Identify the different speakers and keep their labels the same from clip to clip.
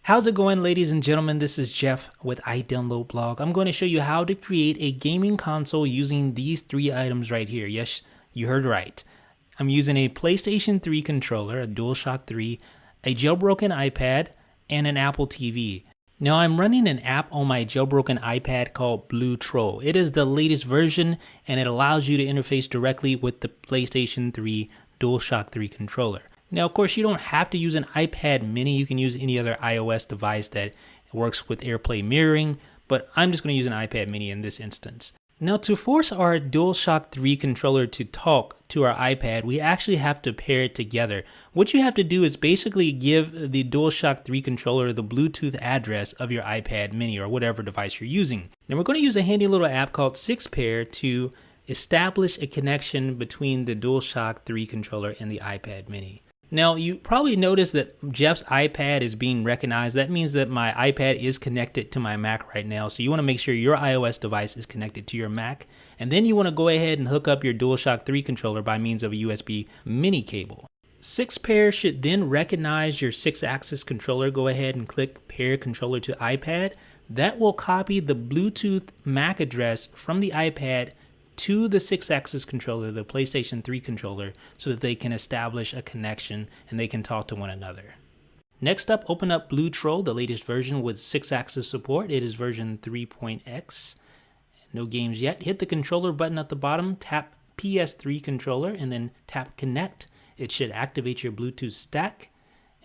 Speaker 1: How's it going, ladies and gentlemen? This is Jeff with iDownload Blog. I'm going to show you how to create a gaming console using these three items right here. Yes, you heard right. I'm using a PlayStation 3 controller, a DualShock 3, a jailbroken iPad, and an Apple TV. Now I'm running an app on my jailbroken iPad called Blue Troll. It is the latest version and it allows you to interface directly with the PlayStation 3 DualShock 3 controller. Now, of course, you don't have to use an iPad mini. You can use any other iOS device that works with AirPlay mirroring, but I'm just going to use an iPad mini in this instance. Now, to force our DualShock 3 controller to talk to our iPad, we actually have to pair it together. What you have to do is basically give the DualShock 3 controller the Bluetooth address of your iPad mini or whatever device you're using. Now, we're going to use a handy little app called 6Pair to establish a connection between the DualShock 3 controller and the iPad mini. Now, you probably noticed that Jeff's iPad is being recognized. That means that my iPad is connected to my Mac right now. So you want to make sure your iOS device is connected to your Mac. And then you want to go ahead and hook up your DualShock 3 controller by means of a USB mini cable. 6Pair should then recognize your 6-axis controller. Go ahead and click Pair Controller to iPad. That will copy the Bluetooth MAC address from the iPad to the 6-axis controller, the PlayStation 3 controller, so that they can establish a connection and they can talk to one another. Next up, open up Blue Troll, the latest version with 6-axis support. It is version 3.x. No games yet. Hit the controller button at the bottom, tap PS3 controller, and then tap Connect. It should activate your Bluetooth stack,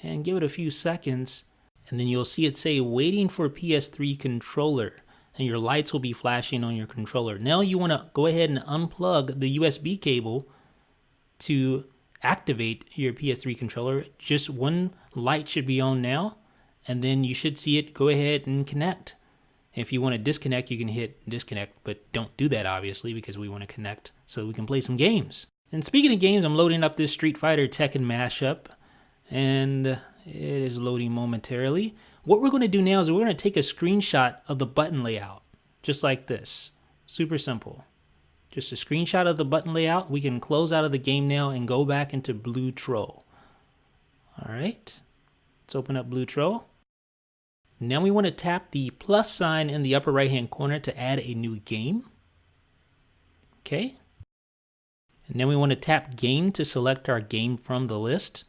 Speaker 1: and give it a few seconds, and then you'll see it say waiting for PS3 controller. And your lights will be flashing on your controller. Now you want to go ahead and unplug the USB cable to activate your PS3 controller. Just one light should be on now, and then you should see it go ahead and connect. If you want to disconnect, you can hit disconnect, but don't do that obviously because we want to connect so we can play some games. And speaking of games, I'm loading up this Street Fighter Tekken mashup, and it is loading momentarily. What we're going to do now is we're going to take a screenshot of the button layout, just like this. Super simple. Just a screenshot of the button layout. We can close out of the game now and go back into Blue Troll. All right, let's open up Blue Troll. Now we want to tap the plus sign in the upper right-hand corner to add a new game. Okay. And then we want to tap Game to select our game from the list.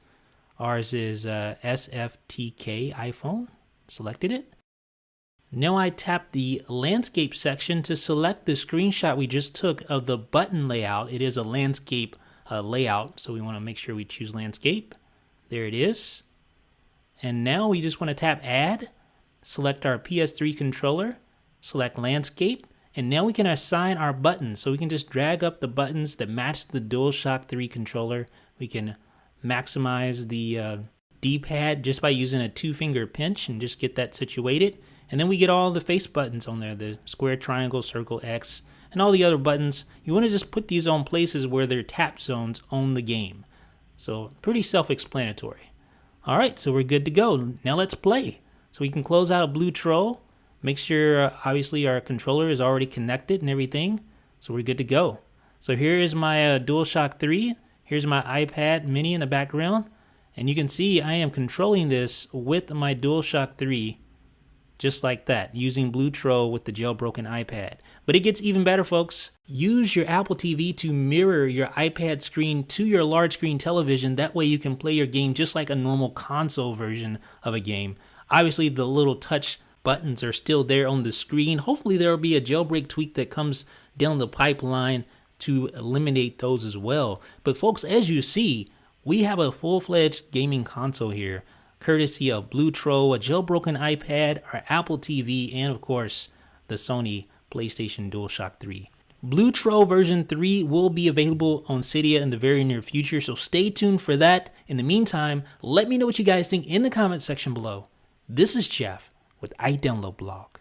Speaker 1: Ours is SFTK iPhone. Selected it. Now I tap the landscape section to select the screenshot we just took of the button layout. It is a landscape layout, so we want to make sure we choose landscape. There it is. And now we just want to tap Add, select our PS3 controller, select landscape, and now we can assign our buttons. So we can just drag up the buttons that match the DualShock 3 controller. We can maximize the D-pad just by using a 2-finger pinch and just get that situated. And then we get all the face buttons on there, the square, triangle, circle, X, and all the other buttons. You want to just put these on places where they're tap zones on the game. So pretty self-explanatory. All right, so we're good to go. Now let's play. So we can close out a Blue Troll. Make sure, obviously, our controller is already connected and everything. So we're good to go. So here is my DualShock 3. Here's my iPad mini in the background. And you can see I am controlling this with my DualShock 3 just like that, using Blue Troll with the jailbroken iPad. But it gets even better, folks. Use your Apple TV to mirror your iPad screen to your large screen television. That way you can play your game just like a normal console version of a game. Obviously, the little touch buttons are still there on the screen. Hopefully there will be a jailbreak tweak that comes down the pipeline to eliminate those as well. But folks, as you see, we have a full-fledged gaming console here, courtesy of Blue Troll, a jailbroken iPad, our Apple TV, and of course, the Sony PlayStation DualShock 3. Blue Troll version 3 will be available on Cydia in the very near future, so stay tuned for that. In the meantime, let me know what you guys think in the comment section below. This is Jeff with iDownload Blog.